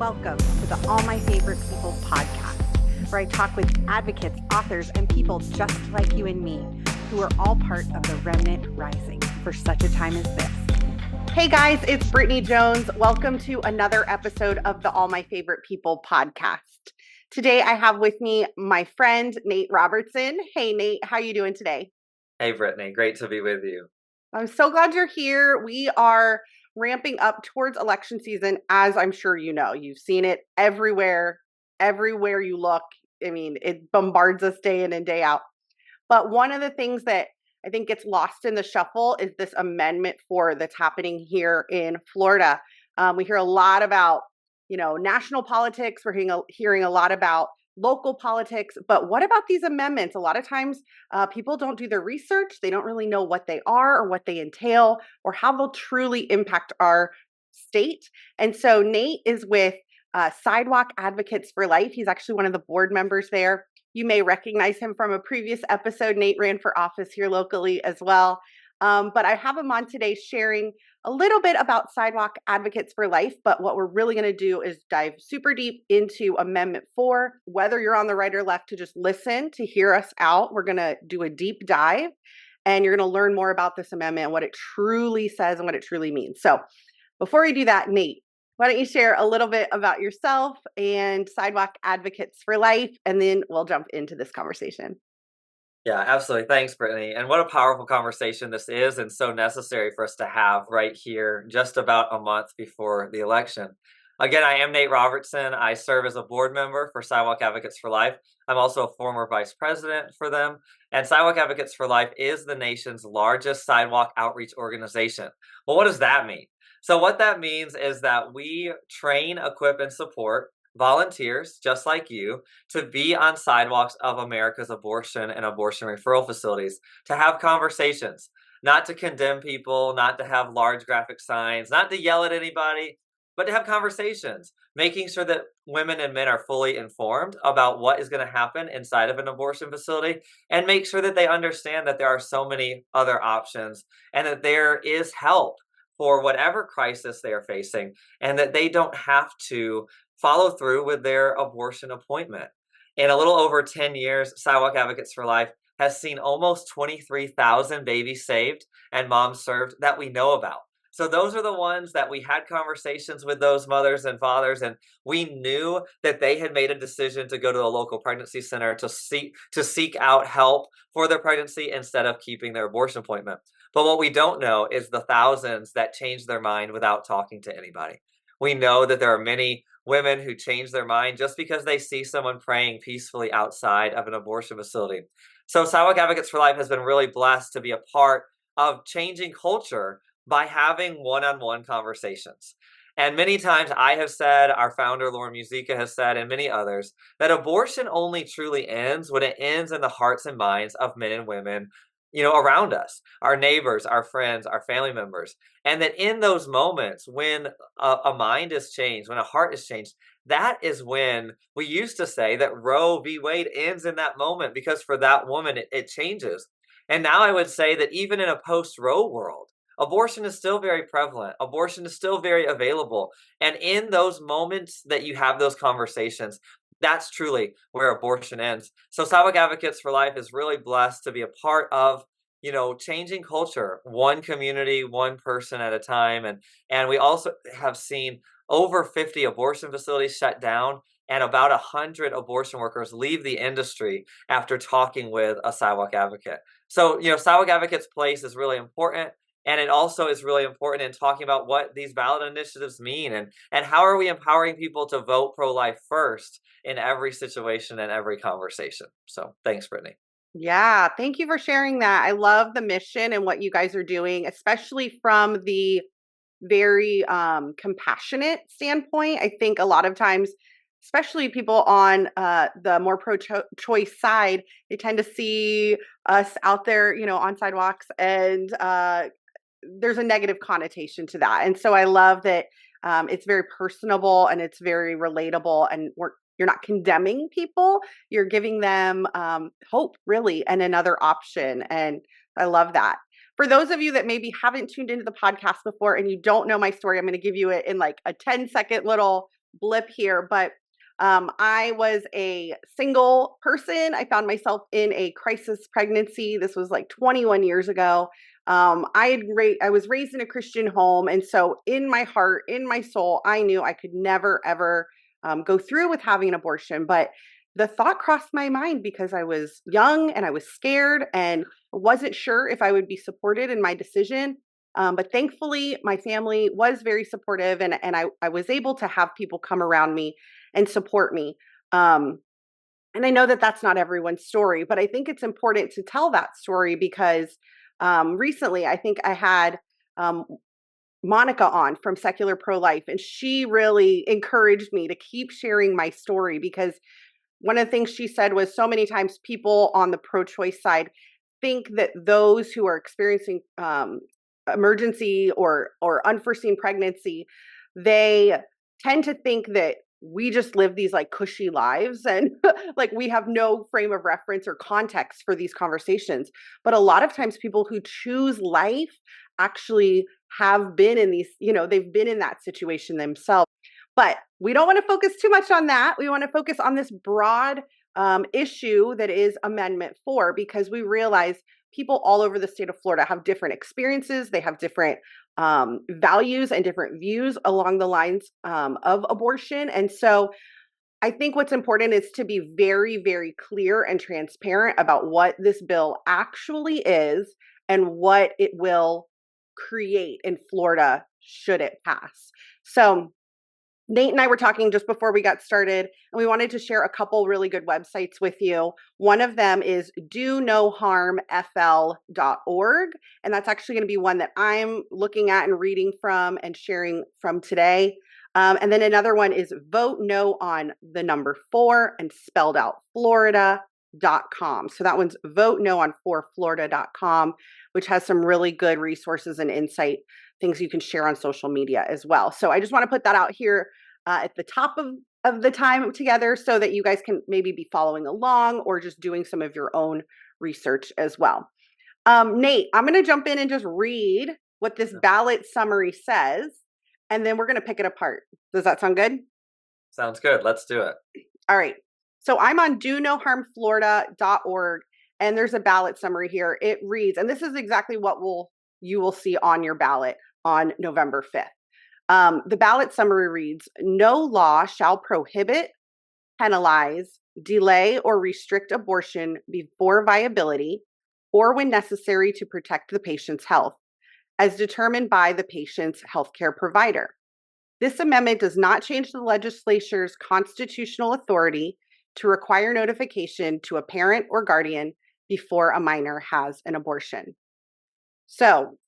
Welcome to the All My Favorite People podcast, where I talk with advocates, authors, and people just like you and me who are all part of the remnant rising for such a time as this. Hey guys, it's Brittany Jones. Welcome to another episode of the All My Favorite People podcast. Today I have with me my friend, Nate Robertson. Hey Nate, how are you doing today? Hey Brittany, great to be with you. I'm so glad you're here. We are ramping up towards election season, as I'm sure you know. You've seen it everywhere you look. I mean, it bombards us day in and day out. But one of the things that I think gets lost in the shuffle is this Amendment 4 that's happening here in Florida. We hear a lot about, national politics. We're hearing a lot about local politics. But what about these amendments? A lot of times people don't do their research. They don't really know what they are or what they entail or how they'll truly impact our state. And so Nate is with Sidewalk Advocates for Life. He's actually one of the board members there. You may recognize him from a previous episode. Nate ran for office here locally as well. But I have him on today sharing a little bit about Sidewalk Advocates for Life. But what we're really going to do is dive super deep into Amendment 4, whether you're on the right or left to just listen to hear us out. We're going to do a deep dive and you're going to learn more about this amendment and what it truly says and what it truly means. So before we do that, Nate, why don't you share a little bit about yourself and Sidewalk Advocates for Life, and then we'll jump into this conversation. Yeah, absolutely. Thanks, Brittany. And what a powerful conversation this is, and so necessary for us to have right here just about a month before the election. Again, I am Nate Robertson. I serve as a board member for Sidewalk Advocates for Life. I'm also a former vice president for them. And Sidewalk Advocates for Life is the nation's largest sidewalk outreach organization. Well, what does that mean? So what that means is that we train, equip, and support volunteers just like you to be on sidewalks of America's abortion and abortion referral facilities, to have conversations, not to condemn people, not to have large graphic signs, not to yell at anybody, but to have conversations, making sure that women and men are fully informed about what is going to happen inside of an abortion facility, and make sure that they understand that there are so many other options and that there is help for whatever crisis they are facing, and that they don't have to follow through with their abortion appointment. In a little over 10 years, Sidewalk Advocates for Life has seen almost 23,000 babies saved and moms served that we know about. So those are the ones that we had conversations with those mothers and fathers, and we knew that they had made a decision to go to a local pregnancy center to seek out help for their pregnancy instead of keeping their abortion appointment. But what we don't know is the thousands that changed their mind without talking to anybody. We know that there are many women who change their mind just because they see someone praying peacefully outside of an abortion facility. So Sidewalk Advocates for Life has been really blessed to be a part of changing culture by having one-on-one conversations. And many times I have said, our founder, Lauren Musica, has said, and many others, that abortion only truly ends when it ends in the hearts and minds of men and women, around us, our neighbors, our friends, our family members. And that in those moments when a mind is changed, when a heart is changed, that is when we used to say that Roe v. Wade ends in that moment, because for that woman, it changes. And now I would say that even in a post-Roe world, abortion is still very prevalent. Abortion is still very available. And in those moments that you have those conversations, that's truly where abortion ends. So Sidewalk Advocates for Life is really blessed to be a part of, changing culture, one community, one person at a time. And we also have seen over 50 abortion facilities shut down and about 100 abortion workers leave the industry after talking with a sidewalk advocate. So, Sidewalk Advocates' place is really important. And it also is really important in talking about what these ballot initiatives mean and how are we empowering people to vote pro-life first in every situation and every conversation. So thanks, Brittany. Yeah, thank you for sharing that. I love the mission and what you guys are doing, especially from the very compassionate standpoint. I think a lot of times, especially people on the more pro-choice side, they tend to see us out there, on sidewalks, and there's a negative connotation to that. And so I love that it's very personable and it's very relatable, and you're not condemning people. You're giving them hope, really, and another option. And I love that. For those of you that maybe haven't tuned into the podcast before and you don't know my story, I'm going to give you it in like a 10-second little blip here, but I was a single person. I found myself in a crisis pregnancy. This was like 21 years ago. I was raised in a Christian home, and so in my heart, in my soul, I knew I could never ever go through with having an abortion. But the thought crossed my mind because I was young and I was scared and wasn't sure if I would be supported in my decision. But thankfully, my family was very supportive, and I was able to have people come around me and support me. Um, and I know that that's not everyone's story, but I think it's important to tell that story because recently I think I had um, Monica on from Secular Pro Life, and she really encouraged me to keep sharing my story because one of the things she said was so many times people on the pro-choice side think that those who are experiencing emergency or unforeseen pregnancy, they tend to think that we just live these like cushy lives and like we have no frame of reference or context for these conversations. But a lot of times people who choose life actually have been in these, they've been in that situation themselves. But we don't want to focus too much on that. We want to focus on this broad issue that is Amendment 4, because we realize people all over the state of Florida have different experiences. They have different values and different views along the lines of abortion. And so I think what's important is to be very, very clear and transparent about what this bill actually is and what it will create in Florida should it pass. So Nate and I were talking just before we got started, and we wanted to share a couple really good websites with you. One of them is donoharmfl.org, and that's actually going to be one that I'm looking at and reading from and sharing from today. And then another one is vote no on the number 4 and spelled out Florida.com. So that one's vote no on 4florida.com, which has some really good resources and insight, things you can share on social media as well. So I just want to put that out here at the top of the time together so that you guys can maybe be following along or just doing some of your own research as well. Nate, I'm going to jump in and just read what this ballot summary says, and then we're going to pick it apart. Does that sound good? Sounds good. Let's do it. All right. So I'm on donoharmflorida.org, and there's a ballot summary here. It reads, and this is exactly what you will see on your ballot on November 5th. The ballot summary reads, no law shall prohibit, penalize, delay, or restrict abortion before viability or when necessary to protect the patient's health, as determined by the patient's healthcare provider. This amendment does not change the legislature's constitutional authority to require notification to a parent or guardian before a minor has an abortion. So,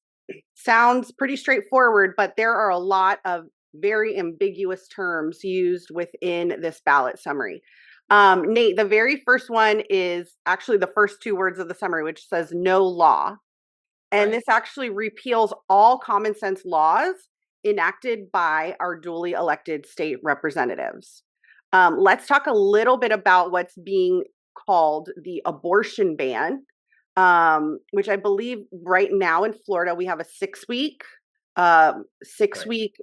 sounds pretty straightforward, but there are a lot of very ambiguous terms used within this ballot summary. Nate, the very first one is actually the first 2 words of the summary, which says no law. And this actually repeals all common sense laws enacted by our duly elected state representatives. Let's talk a little bit about what's being called the abortion ban, which I believe right now in Florida, we have a 6-week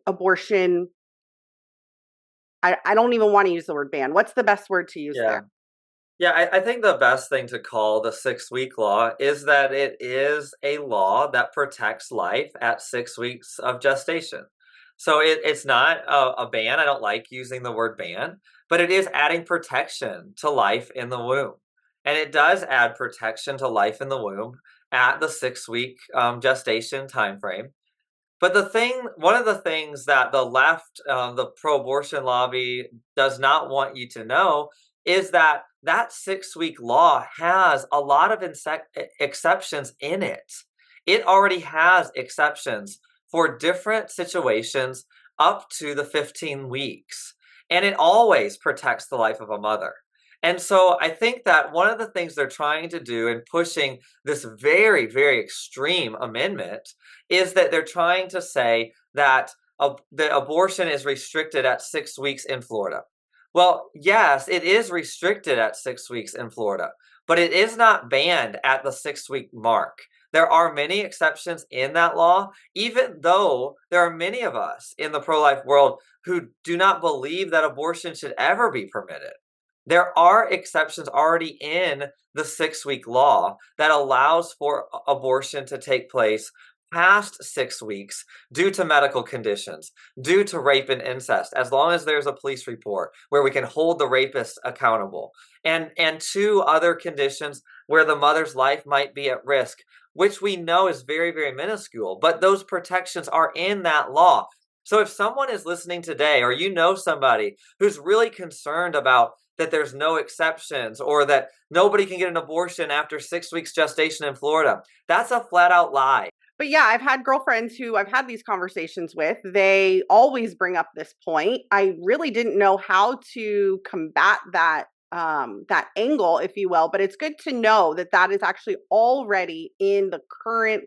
abortion. I don't even want to use the word ban. What's the best word to use there? Yeah, I think the best thing to call the 6-week law is that it is a law that protects life at 6 weeks of gestation. So it's not a ban. I don't like using the word ban, but it is adding protection to life in the womb. And it does add protection to life in the womb at the 6-week gestation time frame. But one of the things that the left, the pro-abortion lobby, does not want you to know is that 6-week law has a lot of exceptions in it. It already has exceptions for different situations up to the 15 weeks, and it always protects the life of a mother. And so I think that one of the things they're trying to do in pushing this very, very extreme amendment is that they're trying to say that the abortion is restricted at 6 weeks in Florida. Well, yes, it is restricted at 6 weeks in Florida, but it is not banned at the 6-week mark. There are many exceptions in that law, even though there are many of us in the pro-life world who do not believe that abortion should ever be permitted. There are exceptions already in the 6-week law that allows for abortion to take place past 6 weeks due to medical conditions, due to rape and incest, as long as there's a police report where we can hold the rapist accountable, and two other conditions where the mother's life might be at risk, which we know is very, very minuscule, but those protections are in that law. So if someone is listening today, or you know somebody who's really concerned about that there's no exceptions or that nobody can get an abortion after 6 weeks gestation in Florida, that's a flat out lie. But yeah, I've had girlfriends who I've had these conversations with. They always bring up this point. I really didn't know how to combat that angle, if you will. But it's good to know that that is actually already in the current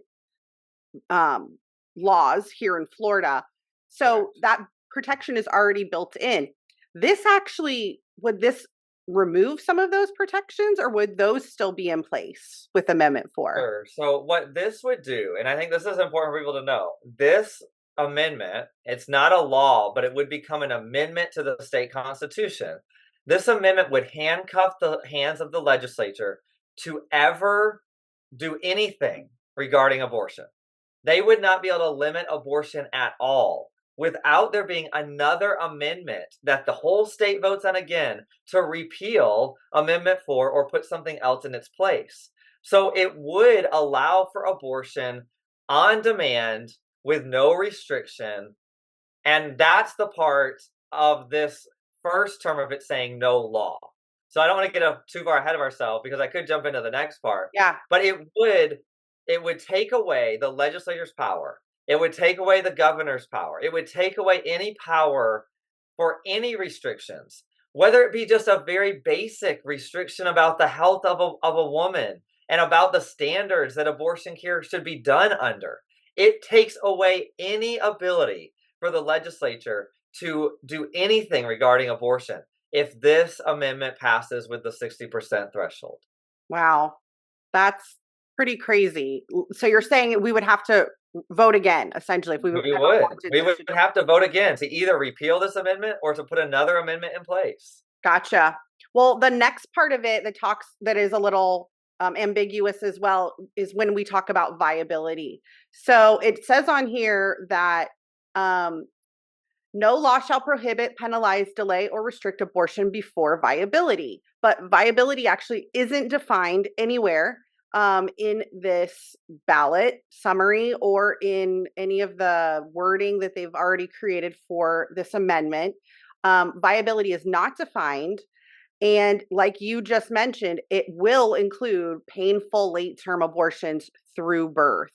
laws here in Florida. So Correct. that protection is already built in. This actually, would this remove some of those protections, or would those still be in place with Amendment 4? Sure. So what this would do, and I think this is important for people to know, this amendment, it's not a law, but it would become an amendment to the state constitution. This amendment would handcuff the hands of the legislature to ever do anything regarding abortion. They would not be able to limit abortion at all without there being another amendment that the whole state votes on again to repeal Amendment 4 or put something else in its place. So it would allow for abortion on demand with no restriction. And that's the part of this first term of it saying no law. So I don't want to get too far ahead of ourselves because I could jump into the next part. Yeah. But it would take away the legislator's power. It would take away the governor's power. It would take away any power for any restrictions, whether it be just a very basic restriction about the health of a woman and about the standards that abortion care should be done under. It takes away any ability for the legislature to do anything regarding abortion if this amendment passes with the 60% threshold. Wow. That's pretty crazy. So you're saying we would have to vote again, essentially, if we ever We would. wanted We this would to have to vote again to either repeal this amendment or to put another amendment in place. Gotcha. Well, the next part of it that talks that is a little ambiguous as well is when we talk about viability. So it says on here that um, no law shall prohibit, penalize, delay, or restrict abortion before viability. But viability actually isn't defined anywhere in this ballot summary or in any of the wording that they've already created for this amendment. Viability is not defined. And like you just mentioned, it will include painful late term abortions through birth.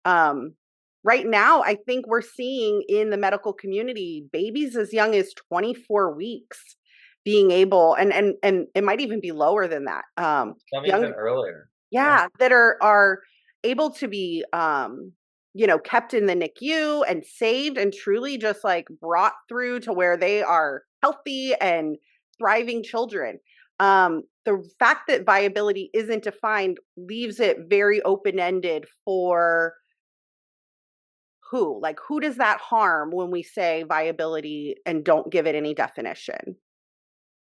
Um, right now, I think we're seeing in the medical community babies as young as 24 weeks being able, and it might even be lower than that. Some Young, even earlier. Yeah. yeah, that are able to be kept in the NICU and saved and truly just like brought through to where they are healthy and thriving children. The fact that viability isn't defined leaves it very open-ended for who does that harm when we say viability and don't give it any definition?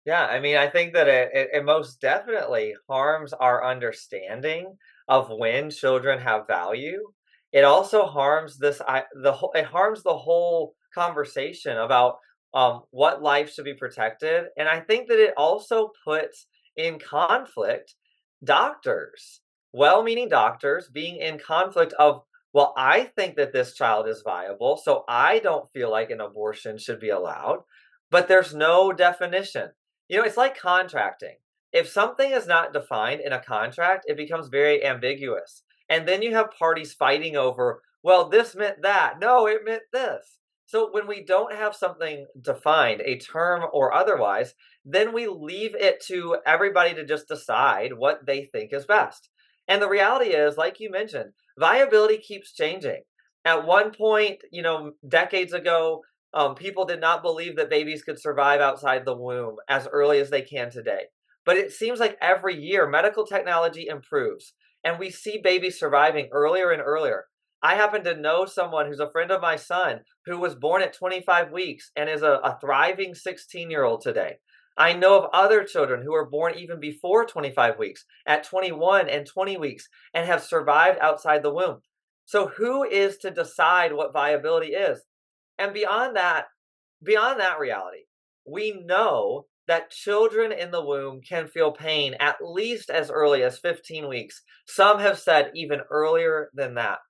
Yeah, I mean, I think that it most definitely harms our understanding of when children have value. It also harms it harms the whole conversation about what life should be protected, and I think that it also puts in conflict doctors, well-meaning doctors, being in conflict of, well, I think that this child is viable, so I don't feel like an abortion should be allowed, but there's no definition. It's like contracting. If something is not defined in a contract, it becomes very ambiguous. And then you have parties fighting over, well, this meant that. No, it meant this. So when we don't have something defined, a term or otherwise, then we leave it to everybody to just decide what they think is best. And the reality is, like you mentioned, viability keeps changing. At one point, decades ago, people did not believe that babies could survive outside the womb as early as they can today. But it seems like every year medical technology improves And we see babies surviving earlier and earlier. I happen to know someone who's a friend of my son who was born at 25 weeks and is a thriving 16-year-old today. I know of other children who were born even before 25 weeks, at 21 and 20 weeks, and have survived outside the womb. So who is to decide what viability is? And beyond that reality, we know that children in the womb can feel pain at least as early as 15 weeks. Some have said even earlier than that.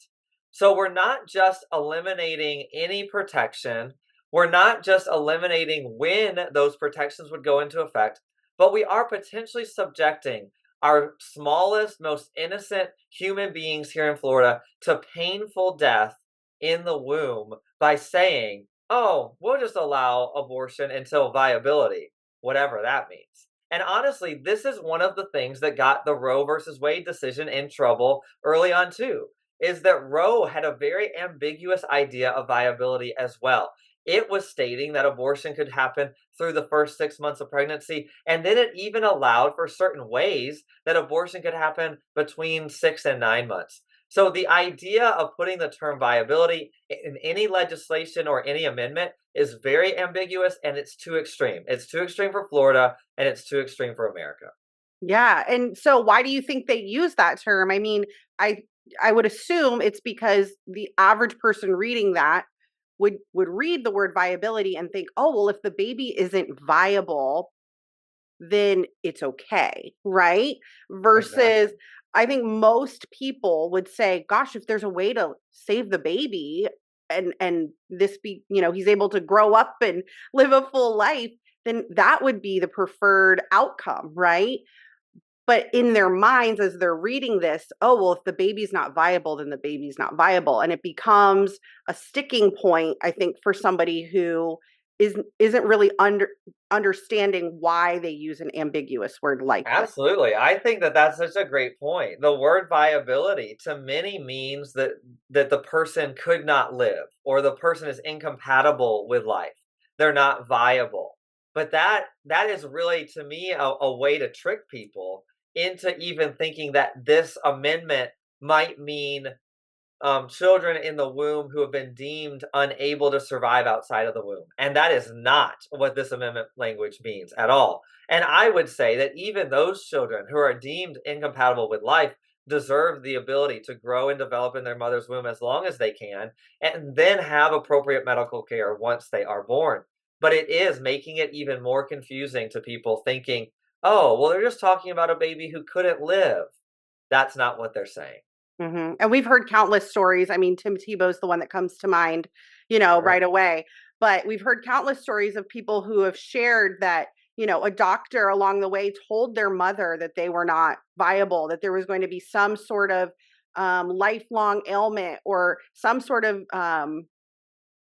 So we're not just eliminating any protection. We're not just eliminating when those protections would go into effect, but we are potentially subjecting our smallest, most innocent human beings here in Florida to painful death in the womb by saying, oh, we'll just allow abortion until viability, whatever that means. And honestly, this is one of the things that got the Roe versus Wade decision in trouble early on, too, is that Roe had a very ambiguous idea of viability as well. It was stating that abortion could happen through the first 6 months of pregnancy, and then it even allowed for certain ways that abortion could happen between 6 and 9 months. So the idea of putting the term viability in any legislation or any amendment is very ambiguous, and it's too extreme. It's too extreme for Florida, and it's too extreme for America. Yeah. And so why do you think they use that term? I mean, I I would assume it's because the average person reading that would read the word viability and think, "Oh, well, if the baby isn't viable, then it's okay," right? Versus Exactly. I think most people would say, "Gosh, if there's a way to save the baby and this be, he's able to grow up and live a full life, then that would be the preferred outcome," right? But in their minds, as they're reading this, oh, well, if the baby's not viable, then the baby's not viable. And it becomes a sticking point, I think, for somebody who isn't really understanding why they use an ambiguous word like this. Absolutely. I think that that's such a great point. The word viability to many means that the person could not live or the person is incompatible with life. They're not viable. But that is really to me a way to trick people into even thinking that this amendment might mean children in the womb who have been deemed unable to survive outside of the womb. And that is not what this amendment language means at all. And I would say that even those children who are deemed incompatible with life deserve the ability to grow and develop in their mother's womb as long as they can, and then have appropriate medical care once they are born. But it is making it even more confusing to people thinking, oh, well, they're just talking about a baby who couldn't live. That's not what they're saying. And we've heard countless stories. I mean, Tim Tebow's the one that comes to mind, Sure. right away. But we've heard countless stories of people who have shared that, a doctor along the way told their mother that they were not viable, that there was going to be some sort of lifelong ailment or some sort of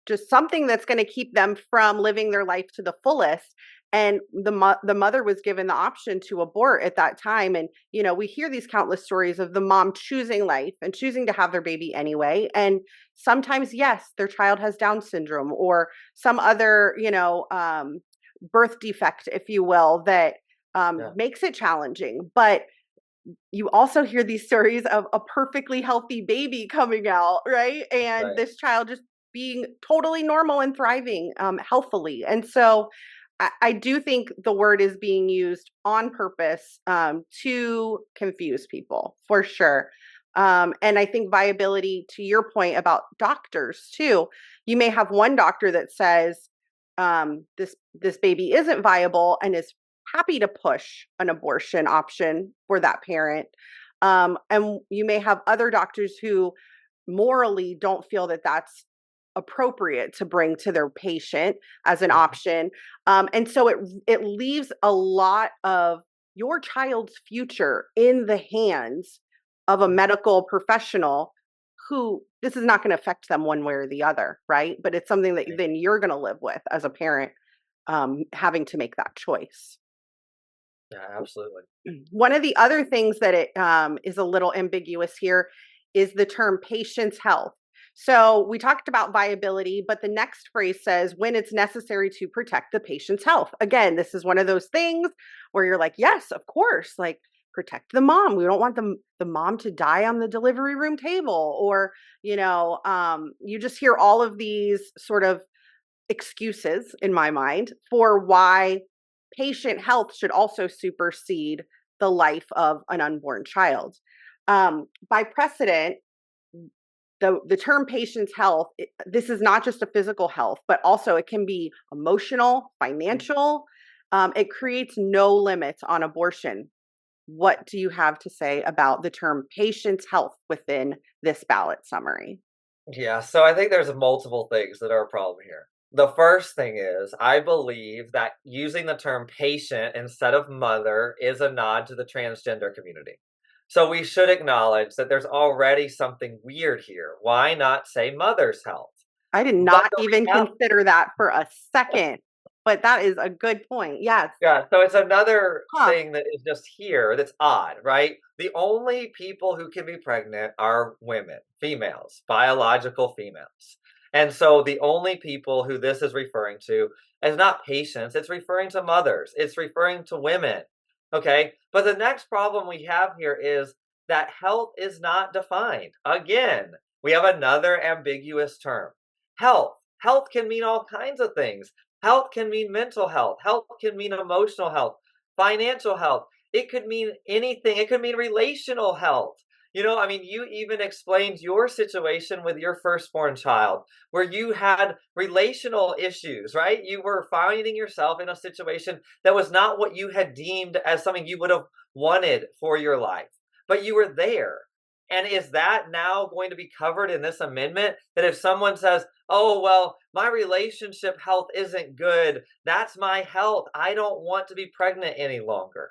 just something that's going to keep them from living their life to the fullest. And the mother was given the option to abort at that time. And we hear these countless stories of the mom choosing life and choosing to have their baby anyway. And sometimes, yes, their child has Down syndrome or some other birth defect, if you will, that Yeah. makes it challenging. But you also hear these stories of a perfectly healthy baby coming out, right? And Right. this child just being totally normal and thriving healthily. And so I do think the word is being used on purpose to confuse people for sure. And I think viability, to your point about doctors too, you may have one doctor that says this baby isn't viable and is happy to push an abortion option for that parent. And you may have other doctors who morally don't feel that that's appropriate to bring to their patient as an Mhm. option. And so it leaves a lot of your child's future in the hands of a medical professional who this is not going to affect them one way or the other, right? But it's something that Right. then you're going to live with as a parent, having to make that choice. Yeah, absolutely. One of the other things that it is a little ambiguous here is the term patient's health. So we talked about viability, but the next phrase says when it's necessary to protect the patient's health. Again, this is one of those things where you're like, yes, of course, like protect the mom. We don't want the mom to die on the delivery room table, or you just hear all of these sort of excuses in my mind for why patient health should also supersede the life of an unborn child. By precedent, the term patient's health, this is not just a physical health, but also it can be emotional, financial. It creates no limits on abortion. What do you have to say about the term patient's health within this ballot summary? Yeah, so I think there's multiple things that are a problem here. The first thing is, I believe that using the term patient instead of mother is a nod to the transgender community. So we should acknowledge that there's already something weird here. Why not say mother's health? I did But not the even reality, consider that for a second, but that is a good point. Yes. yeah, so it's another Huh. thing that is just here that's odd, right? The only people who can be pregnant are women, females, biological females. And so the only people who this is referring to is not patients, it's referring to mothers, it's referring to women. Okay? But the next problem we have here is that health is not defined. Again, we have another ambiguous term. Health. Health can mean all kinds of things. Health can mean mental health. Health can mean emotional health, financial health. It could mean anything. It could mean relational health. I mean, you even explained your situation with your firstborn child where you had relational issues, right? You were finding yourself in a situation that was not what you had deemed as something you would have wanted for your life, but you were there. And is that now going to be covered in this amendment? That if someone says, oh, well, my relationship health isn't good, that's my health, I don't want to be pregnant any longer.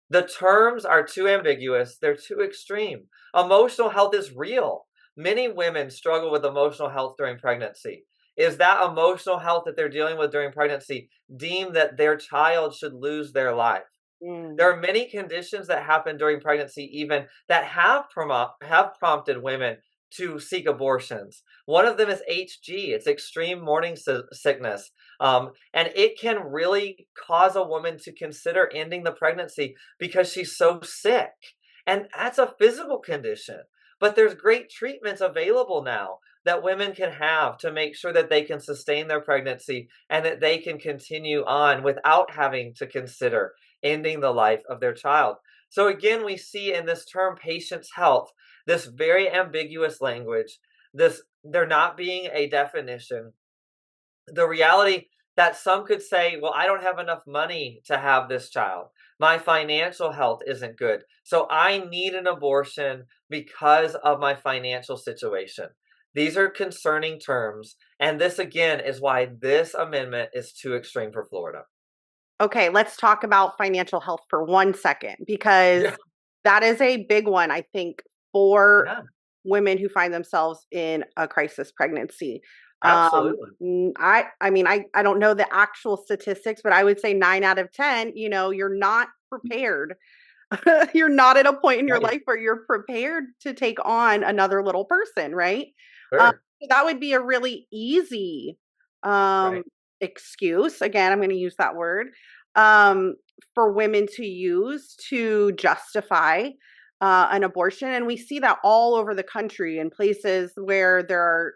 The terms are too ambiguous, they're too extreme. Emotional health is real. Many women struggle with emotional health during pregnancy. Is that emotional health that they're dealing with during pregnancy deemed that their child should lose their life? There Mm. are many conditions that happen during pregnancy, even that have prompted women to seek abortions. One of them is HG. It's extreme morning sickness, and it can really cause a woman to consider ending the pregnancy because she's so sick. And that's a physical condition. But there's great treatments available now that women can have to make sure that they can sustain their pregnancy and that they can continue on without having to consider ending the life of their child. So again, we see in this term patient's health, this very ambiguous language, this there not being a definition, the reality that some could say, well, I don't have enough money to have this child. My financial health isn't good. So I need an abortion because of my financial situation. These are concerning terms. And this, again, is why this amendment is too extreme for Florida. Okay, let's talk about financial health for 1 second, because Yeah. that is a big one, I think, for Yeah. women who find themselves in a crisis pregnancy. Absolutely. I mean, I don't know the actual statistics, but I would say 9 out of 10, you're not prepared. You're not at a point in your Right. life where you're prepared to take on another little person, right? Um, Sure. so that would be a really easy um Right. excuse. Again, I'm going to use that word um for women to use to justify an abortion. And we see that all over the country in places where there are,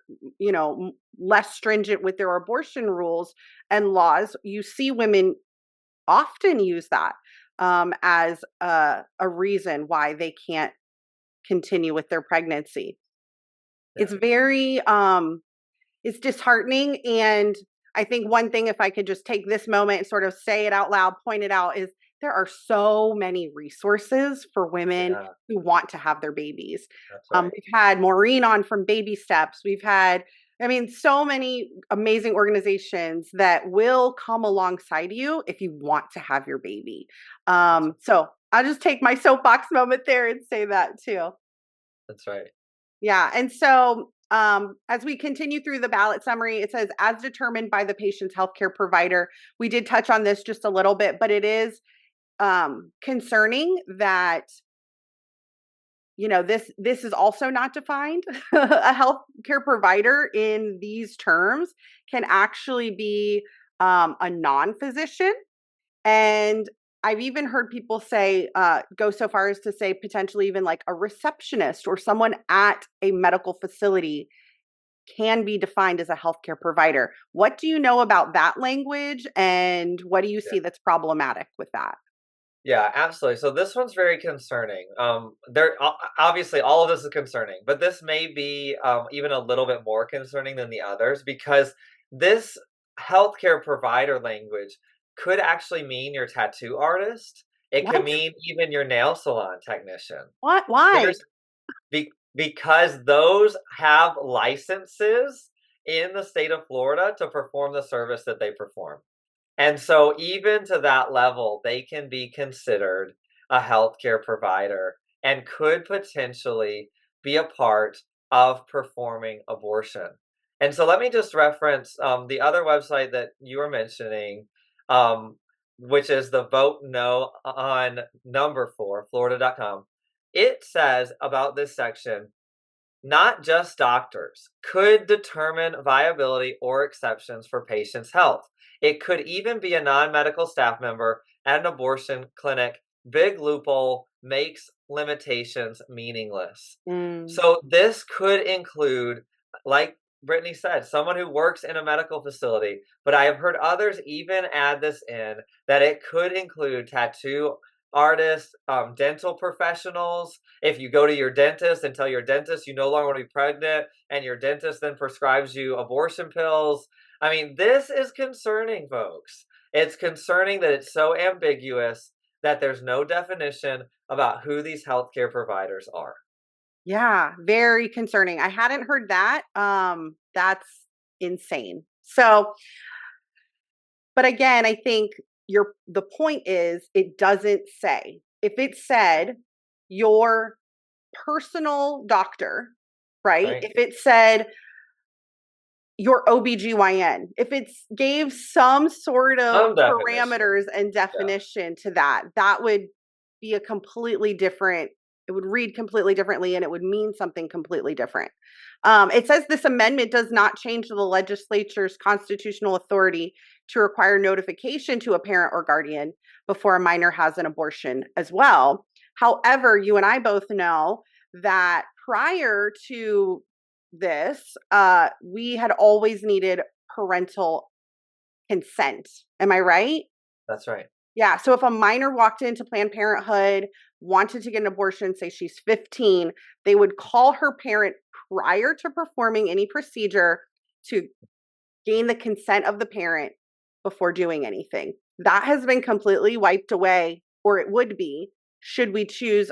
less stringent with their abortion rules and laws. You see women often use that as a reason why they can't continue with their pregnancy. Yeah. It's very it's disheartening. And I think one thing, if I could just take this moment and sort of say it out loud, point it out, is there are so many resources for women Yeah. who want to have their babies. That's right. We've had Maureen on from Baby Steps. We've had, I mean, so many amazing organizations that will come alongside you if you want to have your baby. That's So I'll just take my soapbox moment there and say that too. that's right. Yeah. And so as we continue through the ballot summary, it says, as determined by the patient's healthcare provider. We did touch on this just a little bit, but it is concerning that this is also not defined. A healthcare provider in these terms can actually be a non-physician, and I've even heard people say, go so far as to say potentially even like a receptionist or someone at a medical facility can be defined as a healthcare provider. What do you know about that language, and what do you Yeah. see that's problematic with that? Yeah, absolutely. So this one's very concerning. Obviously all of this is concerning, but this may be even a little bit more concerning than the others because this healthcare provider language could actually mean your tattoo artist. It could What? mean even your nail salon technician. What? Why? There's because those have licenses in the state of Florida to perform the service that they perform. And so even to that level, they can be considered a healthcare provider and could potentially be a part of performing abortion. And so let me just reference the other website that you were mentioning, um, which is the Vote No on number 4, Florida.com. It says about this section, not just doctors could determine viability or exceptions for patients' health. It could even be a non medical staff member at an abortion clinic. Big loophole makes limitations meaningless. Mm, So, this could include, like Brittany said, someone who works in a medical facility, but I have heard others even add this in that it could include tattoo artists, dental professionals. If you go to your dentist and tell your dentist you no longer want to be pregnant, and your dentist then prescribes you abortion pills. I mean, this is concerning, folks. It's concerning that it's so ambiguous that there's no definition about who these healthcare providers are. yeah, very concerning. I hadn't heard that. That's insane. So, but again, I think the point is it doesn't say. If it said your personal doctor, right? Right? If it said your OBGYN, if it gave some sort of Some definition. parameters and Yeah. definition to that, that would be a completely different, it would read completely differently and it would mean something completely different. It says this amendment does not change the legislature's constitutional authority to require notification to a parent or guardian before a minor has an abortion as well. However, you and I both know that prior to this, we had always needed parental consent. Am I right? That's right. Yeah. So if a minor walked into Planned Parenthood, wanted to get an abortion, say she's 15, they would call her parent prior to performing any procedure to gain the consent of the parent before doing anything. That has been completely wiped away, or it would be, should we choose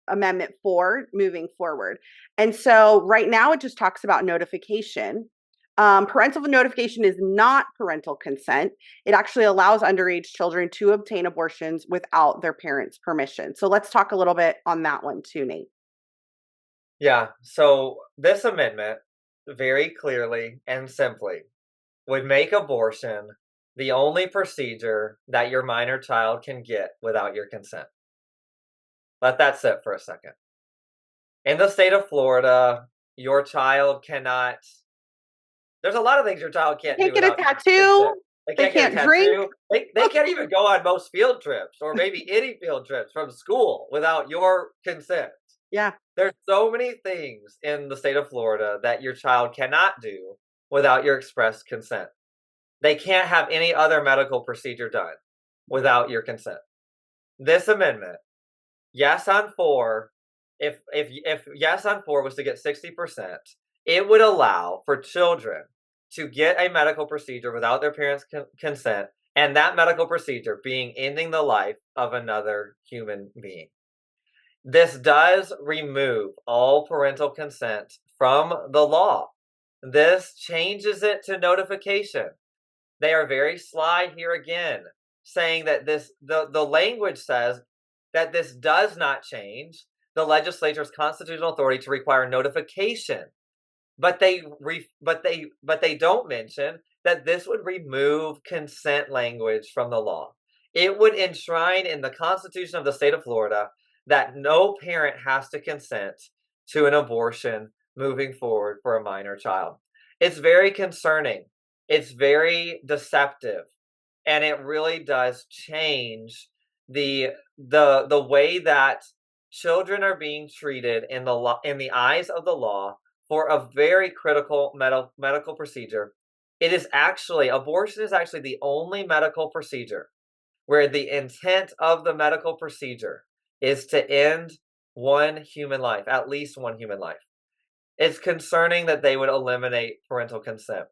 Amendment 4 moving forward. And so right now it just talks about notification. Parental notification is not parental consent. It actually allows underage children to obtain abortions without their parents' permission. So let's talk a little bit on that one too, Nate. Yeah. So this amendment very clearly and simply would make abortion the only procedure that your minor child can get without your consent. Let that sit for a second. In the state of Florida, your child cannot, there's a lot of things your child They can't can't do get a without consent. tattoo. They They can't get a can't drink. tattoo. They can't even go on most field trips or maybe any field trips from school without your consent. Yeah. There's so many things in the state of Florida that your child cannot do without your express consent. They can't have any other medical procedure done without your consent. This amendment, yes on 4, if yes on 4 was to get 60%, it would allow for children to get a medical procedure without their parents' consent, and that medical procedure being ending the life of another human being. This does remove all parental consent from the law. This changes it to notification. They are very sly here again, saying that the language says that this does not change the legislature's constitutional authority to require notification. But they don't mention that this would remove consent language from the law. It would enshrine in the Constitution of the state of Florida that no parent has to consent to an abortion moving forward for a minor child. It's very concerning. It's very deceptive. and it really does change the way that children are being treated in the law, in the eyes of the law, for a very critical medical procedure. It is actually, abortion is actually the only medical procedure where the intent of the medical procedure is to end one human life, at least one human life. It's concerning that they would eliminate parental consent.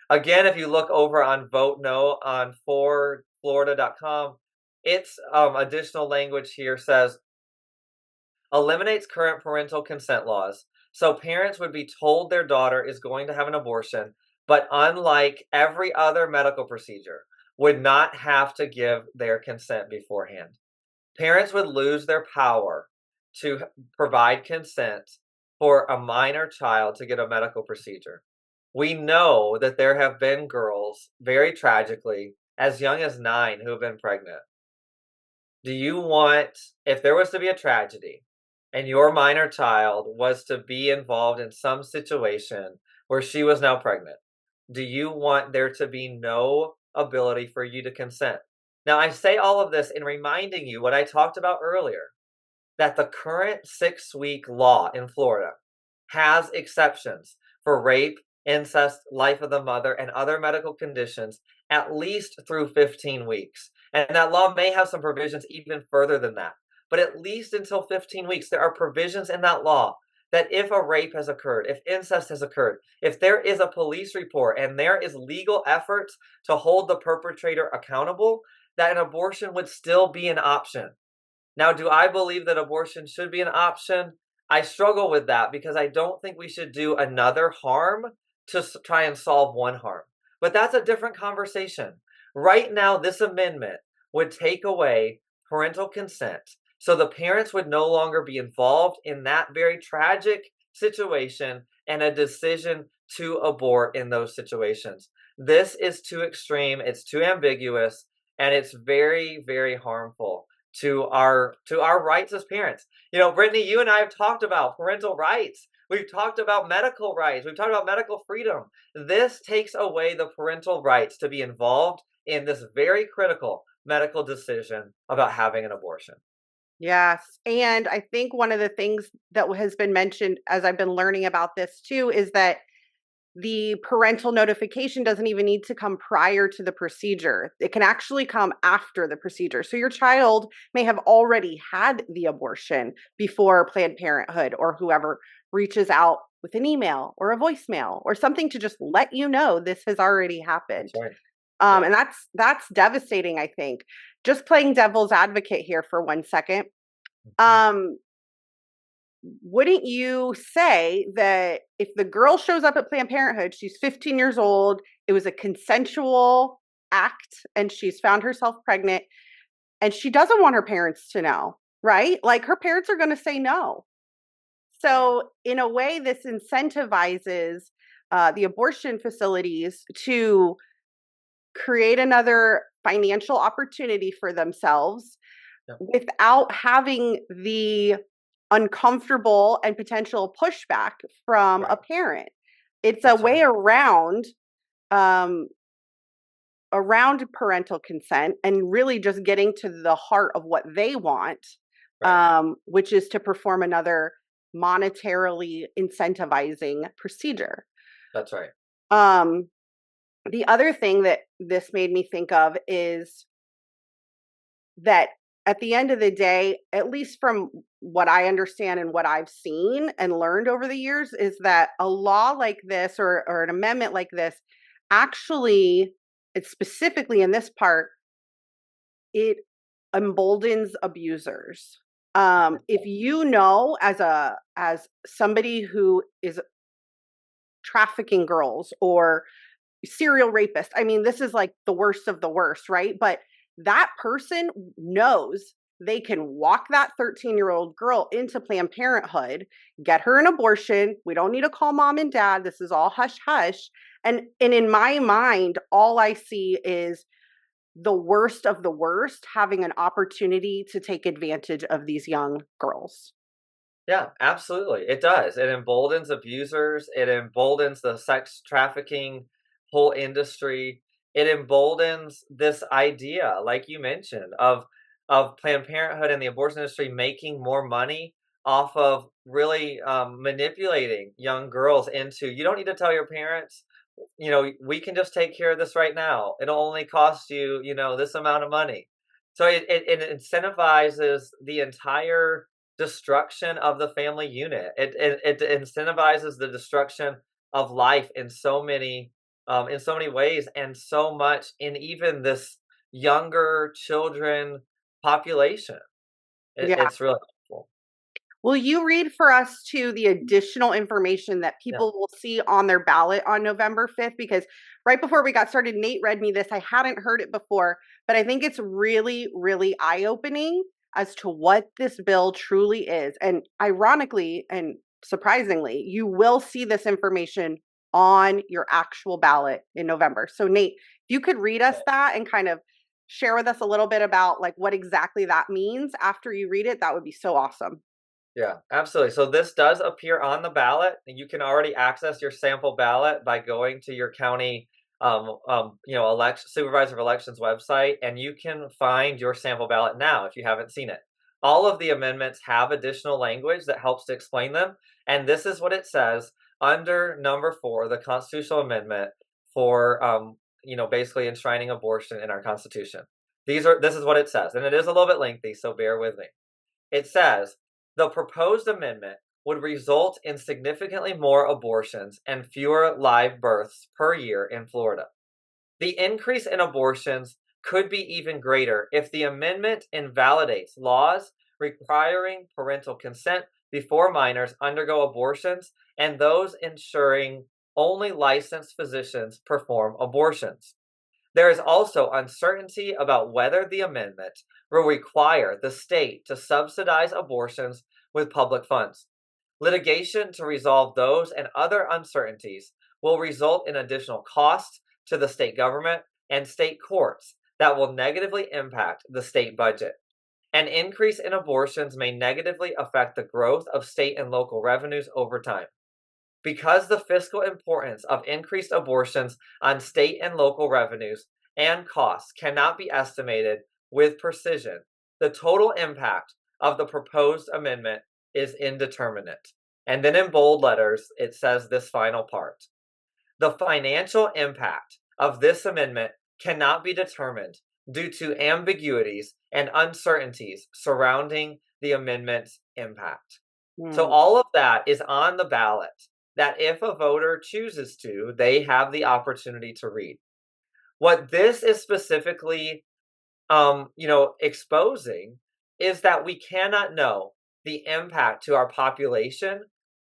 Again, if you look over on Vote No on forflorida.com, its additional language here says eliminates current parental consent laws. So parents would be told their daughter is going to have an abortion, but unlike every other medical procedure, would not have to give their consent beforehand. Parents would lose their power to provide consent for a minor child to get a medical procedure. We know that there have been girls, very tragically, as young as 9 who have been pregnant. Do you want, if there was to be a tragedy and your minor child was to be involved in some situation where she was now pregnant, do you want there to be no ability for you to consent? Now, I say all of this in reminding you what I talked about earlier, that the current 6-week law in Florida has exceptions for rape, incest, life of the mother, and other medical conditions at least through 15 weeks. And that law may have some provisions even further than that. But at least until 15 weeks, there are provisions in that law that if a rape has occurred, if incest has occurred, if there is a police report and there is legal efforts to hold the perpetrator accountable, that an abortion would still be an option. Now, do I believe that abortion should be an option? I struggle with that because I don't think we should do another harm to try and solve one harm. But that's a different conversation. Right now, this amendment would take away parental consent. So the parents would no longer be involved in that very tragic situation and a decision to abort in those situations. This is too extreme, it's too ambiguous, and it's very, very harmful to our rights as parents. You know, Brittany, you and I have talked about parental rights. We've talked about medical rights. We've talked about medical freedom. This takes away the parental rights to be involved in this very critical medical decision about having an abortion. Yes. And I think one of the things that has been mentioned as I've been learning about this too is that the parental notification doesn't even need to come prior to the procedure. It can actually come after the procedure. So your child may have already had the abortion before Planned Parenthood or whoever reaches out with an email or a voicemail or something to just let you know this has already happened. That's right. Yeah. And that's devastating, I think. Just playing devil's advocate here for 1 second. Mhm. Um, wouldn't you say that if the girl shows up at Planned Parenthood, she's 15 years old, it was a consensual act, and she's found herself pregnant, and she doesn't want her parents to know, right? Like her parents are going to say no. Yeah. So, in a way, this incentivizes the abortion facilities to create another financial opportunity for themselves Yeah. without having the uncomfortable and potential pushback from a Right. parent. It's a That's way right. um, around parental consent and really just getting to the heart of what they want, Right. which is to perform another monetarily incentivizing procedure. That's right. Um, the other thing that this made me think of is that at the end of the day, at least from what I understand and what I've seen and learned over the years, is that a law like this or an amendment like this actually, it's specifically in this part, it emboldens abusers. If you know, as somebody who is trafficking girls or serial rapist. I mean, this is like the worst of the worst, right? But that person knows they can walk that 13-year-old girl into Planned Parenthood, get her an abortion. We don't need to call mom and dad. This is all hush hush. And in my mind, all I see is the worst of the worst having an opportunity to take advantage of these young girls. Yeah, absolutely. It does. It emboldens abusers. It emboldens the sex trafficking whole industry. it emboldens this idea, like you mentioned, of Planned Parenthood and the abortion industry making more money off of really manipulating young girls into, you don't need to tell your parents, we can just take care of this right now. It'll only cost you, this amount of money. So it incentivizes the entire destruction of the family unit. It incentivizes the destruction of life in so many ways, and so much in even this younger children population. Yeah. It's really helpful. Will you read for us too the additional information that Yeah. people will see on their ballot on November 5th? Because right before we got started, Nate read me this. I hadn't heard it before, but I think it's really, really eye opening as to what this bill truly is. And ironically and surprisingly, you will see this information on your actual ballot in November. So, Nate, if you could read us that and kind of share with us a little bit about like what exactly that means after you read it, that would be so awesome. Yeah, absolutely. So this does appear on the ballot, and you can already access your sample ballot by going to your county, supervisor of elections website, and you can find your sample ballot now if you haven't seen it. All of the amendments have additional language that helps to explain them, and this is what it says under number 4, the constitutional amendment for, basically enshrining abortion in our Constitution. This is what it says, and it is a little bit lengthy, so bear with me. It says, the proposed amendment would result in significantly more abortions and fewer live births per year in Florida. The increase in abortions could be even greater if the amendment invalidates laws requiring parental consent before minors undergo abortions and those ensuring only licensed physicians perform abortions. There is also uncertainty about whether the amendment will require the state to subsidize abortions with public funds. Litigation to resolve those and other uncertainties will result in additional costs to the state government and state courts that will negatively impact the state budget. An increase in abortions may negatively affect the growth of state and local revenues over time. Because the fiscal importance of increased abortions on state and local revenues and costs cannot be estimated with precision, the total impact of the proposed amendment is indeterminate. And then in bold letters, it says this final part. The financial impact of this amendment cannot be determined due to ambiguities and uncertainties surrounding the amendment's impact. So Hmm. all of that is on the ballot, that if a voter chooses to, they have the opportunity to read. What this is specifically exposing is that we cannot know the impact to our population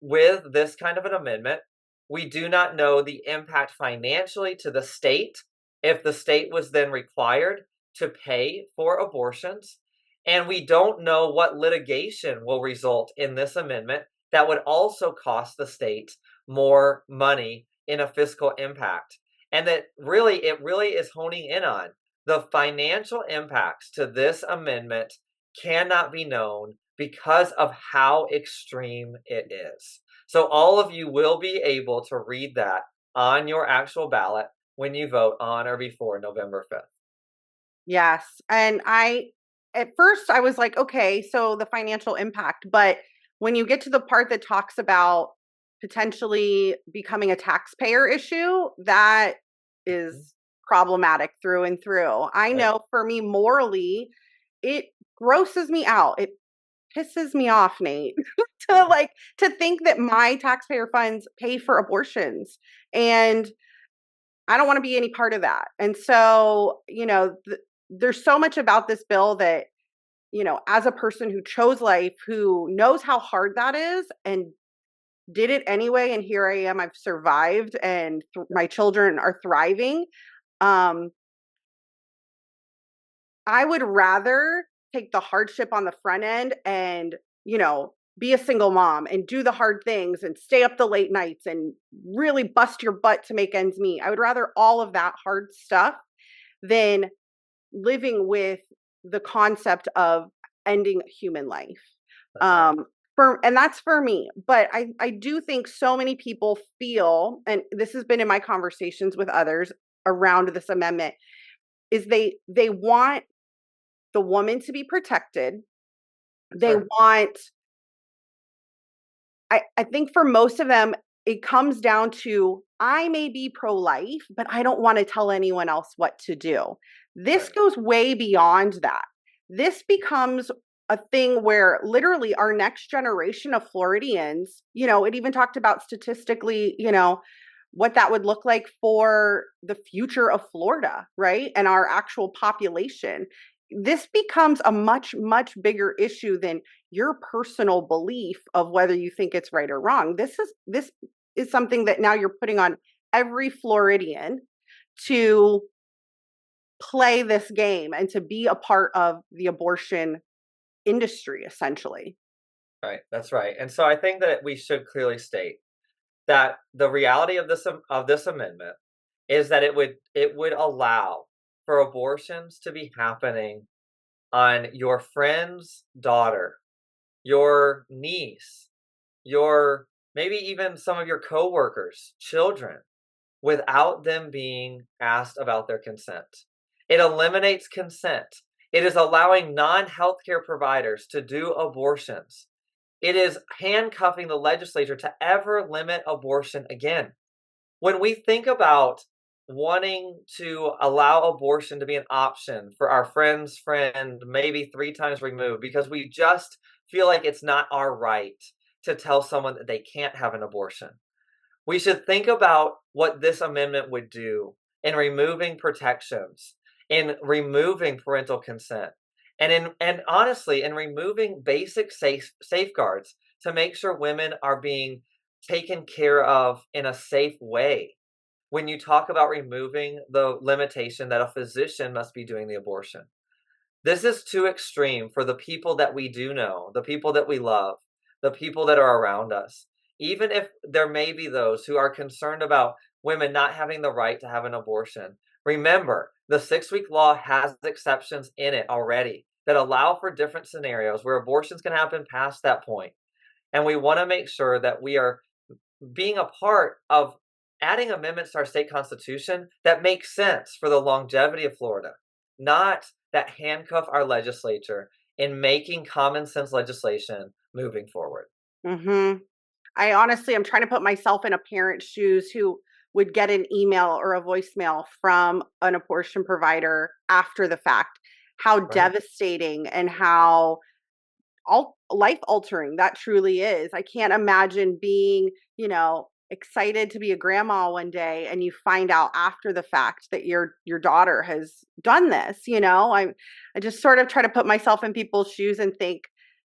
with this kind of an amendment. We do not know the impact financially to the state if the state was then required to pay for abortions. And we don't know what litigation will result in this amendment that would also cost the state more money in a fiscal impact. And that really, it really is honing in on the financial impacts to this amendment cannot be known because of how extreme it is. So all of you will be able to read that on your actual ballot when you vote on or before November 5th. Yes. And at first, I was like, okay, so the financial impact. But when you get to the part that talks about potentially becoming a taxpayer issue, that Mhm. is problematic through and through. I Right. know for me, morally, it grosses me out. It pisses me off, Nate, to Yeah. like to think that my taxpayer funds pay for abortions. And I don't want to be any part of that. And so, there's so much about this bill that, as a person who chose life, who knows how hard that is and did it anyway, and here I am, I've survived and my children are thriving. Um, I would rather take the hardship on the front end and, be a single mom and do the hard things and stay up the late nights and really bust your butt to make ends meet. I would rather all of that hard stuff than living with the concept of ending human life. That's right. Um, and that's for me. But I do think so many people feel, and this has been in my conversations with others, around this amendment is they want the woman to be protected. They Sure. want, I think for most of them, it comes down to I may be pro life, but I don't want to tell anyone else what to do. This Right. goes way beyond that. This becomes a thing where literally our next generation of Floridians, it even talked about statistically, what that would look like for the future of Florida, right? And our actual population. This becomes a much, much bigger issue than your personal belief of whether you think it's right or wrong. This is something that now you're putting on every Floridian to play this game and to be a part of the abortion industry, essentially. Right. That's right. And so I think that we should clearly state that the reality of this amendment is that it would allow for abortions to be happening on your friend's daughter, your niece, your maybe even some of your coworkers' children without them being asked about their consent. It eliminates consent. It is allowing non-healthcare providers to do abortions. It is handcuffing the legislature to ever limit abortion again. When we think about wanting to allow abortion to be an option for our friend's friend, maybe 3 times removed, because we just feel like it's not our right to tell someone that they can't have an abortion, we should think about what this amendment would do in removing protections, in removing parental consent, and honestly, in removing basic safeguards to make sure women are being taken care of in a safe way. When you talk about removing the limitation that a physician must be doing the abortion, this is too extreme for the people that we do know, the people that we love, the people that are around us. Even if there may be those who are concerned about women not having the right to have an abortion, remember the 6 week law has exceptions in it already that allow for different scenarios where abortions can happen past that point. And we want to make sure that we are being a part of adding amendments to our state constitution that make sense for the longevity of Florida, not that handcuff our legislature in making common sense legislation moving forward. Hmm. I honestly, I'm trying to put myself in a parent's shoes who would get an email or a voicemail from an abortion provider after the fact. How Right. devastating and how life altering that truly is. I can't imagine being, excited to be a grandma one day and you find out after the fact that your daughter has done this, I just sort of try to put myself in people's shoes and think,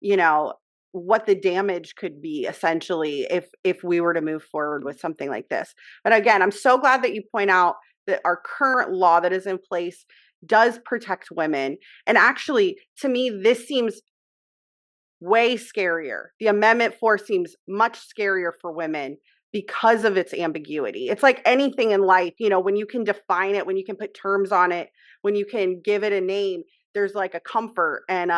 you know, what the damage could be essentially if we were to move forward with something like this. But again, I'm so glad that you point out that our current law that is in place does protect women. And actually, to me, this seems way scarier. The Amendment 4 seems much scarier for women because of its ambiguity. It's like anything in life, when you can define it, when you can put terms on it, when you can give it a name, there's like a comfort and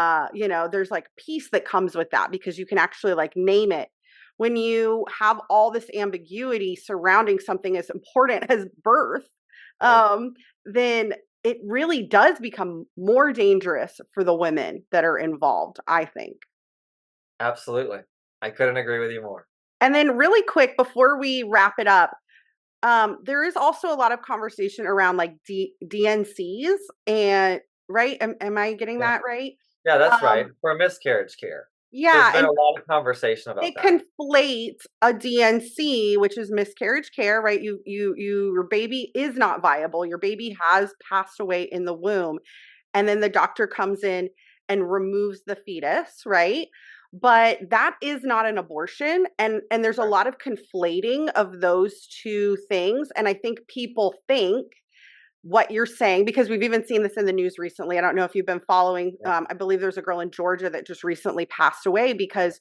there's like peace that comes with that because you can actually like name it. When you have all this ambiguity surrounding something as important as birth, Right. um, then it really does become more dangerous for the women that are involved, I think. Absolutely. I couldn't agree with you more. And then really quick before we wrap it up, there is also a lot of conversation around like DNCs and right? Am I getting Yeah. that right? Yeah, that's right. Um, For miscarriage care. There's yeah, been and a lot of conversation about they that. conflate a DNC, which is miscarriage care, right? Your baby is not viable. Your baby has passed away in the womb, and then the doctor comes in and removes the fetus, right? But that is not an abortion, and there's a Right. lot of conflating of those two things, and I think people think what you're saying because we've even seen this in the news recently. I don't know if you've been following. Yeah. I believe there's a girl in Georgia that just recently passed away because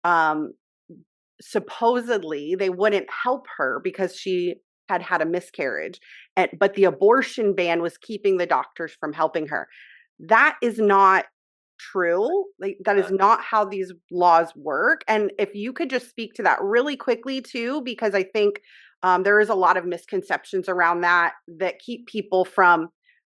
um, supposedly they wouldn't help her because she had had a miscarriage, but the abortion ban was keeping the doctors from helping her. That is not true. Like that is No. not how these laws work. And if you could just speak to that really quickly too, because I think There is a lot of misconceptions around that keep people from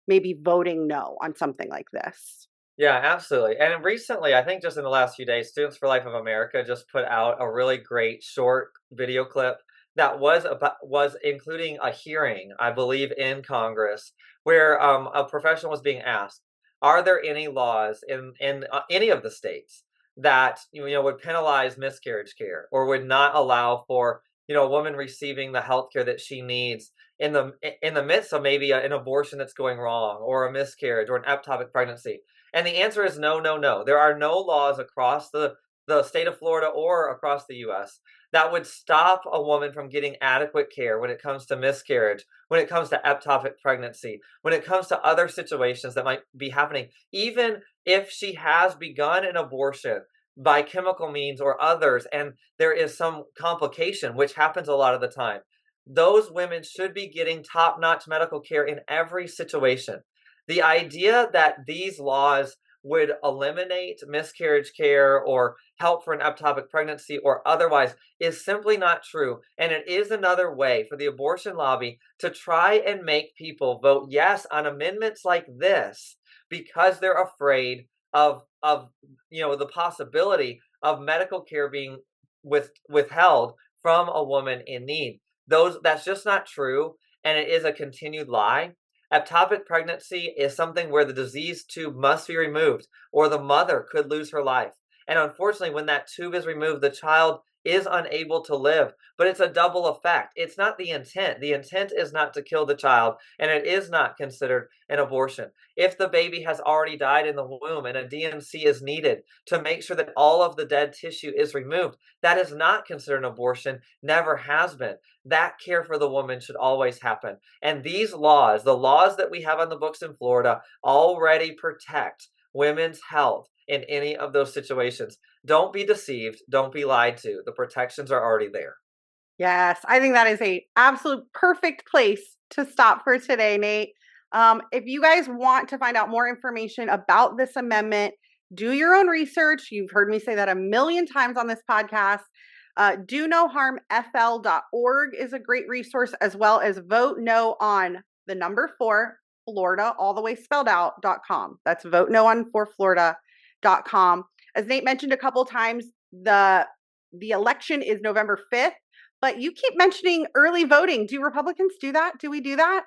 maybe voting no on something like this. Yeah, absolutely. And recently, I think just in the last few days, Students for Life of America just put out a really great short video clip that was including a hearing, I believe, in Congress where a professional was being asked, "Are there any laws in any of the states that would penalize miscarriage care or would not allow for a woman receiving the health care that she needs in the midst of maybe an abortion that's going wrong or a miscarriage or an ectopic pregnancy?" And the answer is no, no, no. There are no laws across the state of Florida or across the US that would stop a woman from getting adequate care when it comes to miscarriage, when it comes to ectopic pregnancy, when it comes to other situations that might be happening, even if she has begun an abortion by chemical means or others, and there is some complication, which happens a lot of the time. Those women should be getting top-notch medical care in every situation. The idea that these laws would eliminate miscarriage care or help for an ectopic pregnancy or otherwise is simply not true. And it is another way for the abortion lobby to try and make people vote yes on amendments like this because they're afraid of the possibility of medical care being withheld from a woman in need. That's just not true, and it is a continued lie. Ectopic pregnancy is something where the disease tube must be removed, or the mother could lose her life. And unfortunately, when that tube is removed, the child is unable to live. But it's a double effect. It's not the intent. The intent is not to kill the child, and it is not considered an abortion. If the baby has already died in the womb and a DNC is needed to make sure that all of the dead tissue is removed, that is not considered an abortion, never has been. That care for the woman should always happen. And these laws, the laws that we have on the books in Florida, already protect women's health in any of those situations. Don't be deceived. Don't be lied to. The protections are already there. Yes, I think that is a absolute perfect place to stop for today, Nate. If you guys want to find out more information about this amendment, do your own research. You've heard me say that a million times on this podcast. DoNoHarmFL.org is a great resource, as well as vote no on the number 4 Florida, all the way spelled out.com. That's vote no on 4 Florida.com. As Nate mentioned a couple times, the election is November 5th, but you keep mentioning early voting. Do Republicans do that? Do we do that?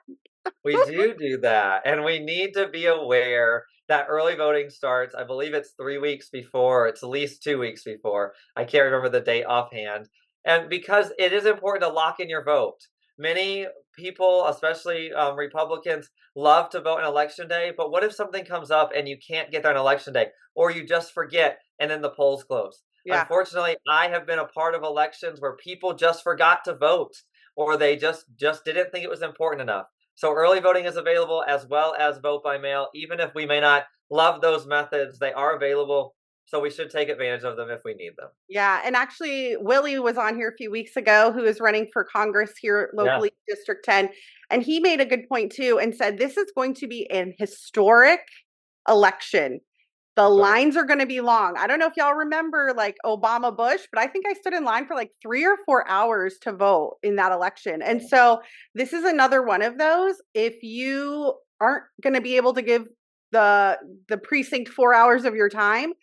We do that, and we need to be aware that early voting starts, I believe it's 3 weeks before, it's at least 2 weeks before. I can't remember the date offhand. And because it is important to lock in your vote. Many people, especially Republicans, love to vote on election day, but what if something comes up and you can't get there on election day, or you just forget and then the polls close? Yeah. Unfortunately, I have been a part of elections where people just forgot to vote, or they just didn't think it was important enough. So early voting is available, as well as vote by mail. Even if we may not love those methods, they are available. So we should take advantage of them if we need them. Yeah. And actually, Willie was on here a few weeks ago, who is running for Congress here Yeah. locally, District 10. And he made a good point too and said this is going to be an historic election. The Right. lines are going to be long. I don't know if y'all remember like Obama Bush, but I think I stood in line for like 3 or 4 hours to vote in that election. And so this is another one of those. If you aren't going to be able to give the precinct 4 hours of your time,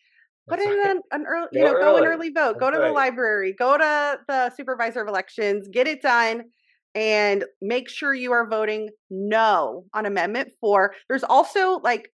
put That's in right. an early, Go go an early. early vote, go That's to the right. library, go to the supervisor of elections, get it done, and make sure you are voting no on Amendment 4. There's also like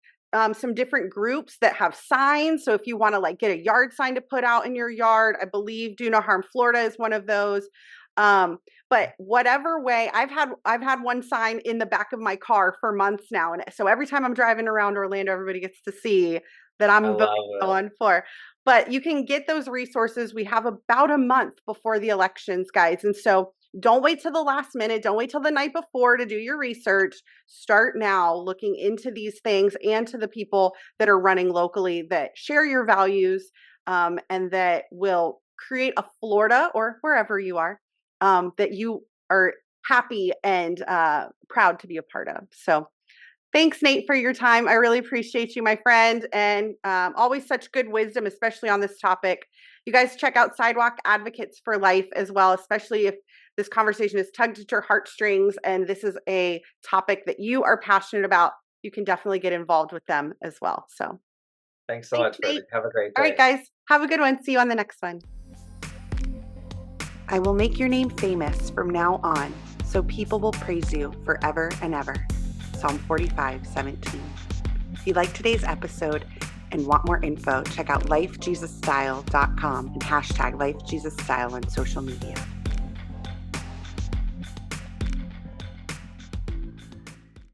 some different groups that have signs. So if you want to like get a yard sign to put out in your yard, I believe Do No Harm Florida is one of those. But whatever way, I've had one sign in the back of my car for months now, and so every time I'm driving around Orlando, everybody gets to see that I I'm voting love no it. on 4. But you can get those resources. We have about a month before the elections, guys, and so don't wait till the last minute. Don't wait till the night before to do your research. Start now looking into these things and to the people that are running locally that share your values, and that will create a Florida or wherever you are, that you are happy and proud to be a part of. So thanks, Nate, for your time. I really appreciate you, my friend, and always such good wisdom, especially on this topic. You guys check out Sidewalk Advocates for Life as well, especially if this conversation has tugged at your heartstrings and this is a topic that you are passionate about, you can definitely get involved with them as well. So Thanks so thanks, much, Nate. Brittany. Have a great All right, day. guys, have a good one. See you on the next one. I will make your name famous from now on, so people will praise you forever and ever. Psalm 45:17. If you like today's episode and want more info, check out lifejesusstyle.com and hashtag lifejesusstyle on social media.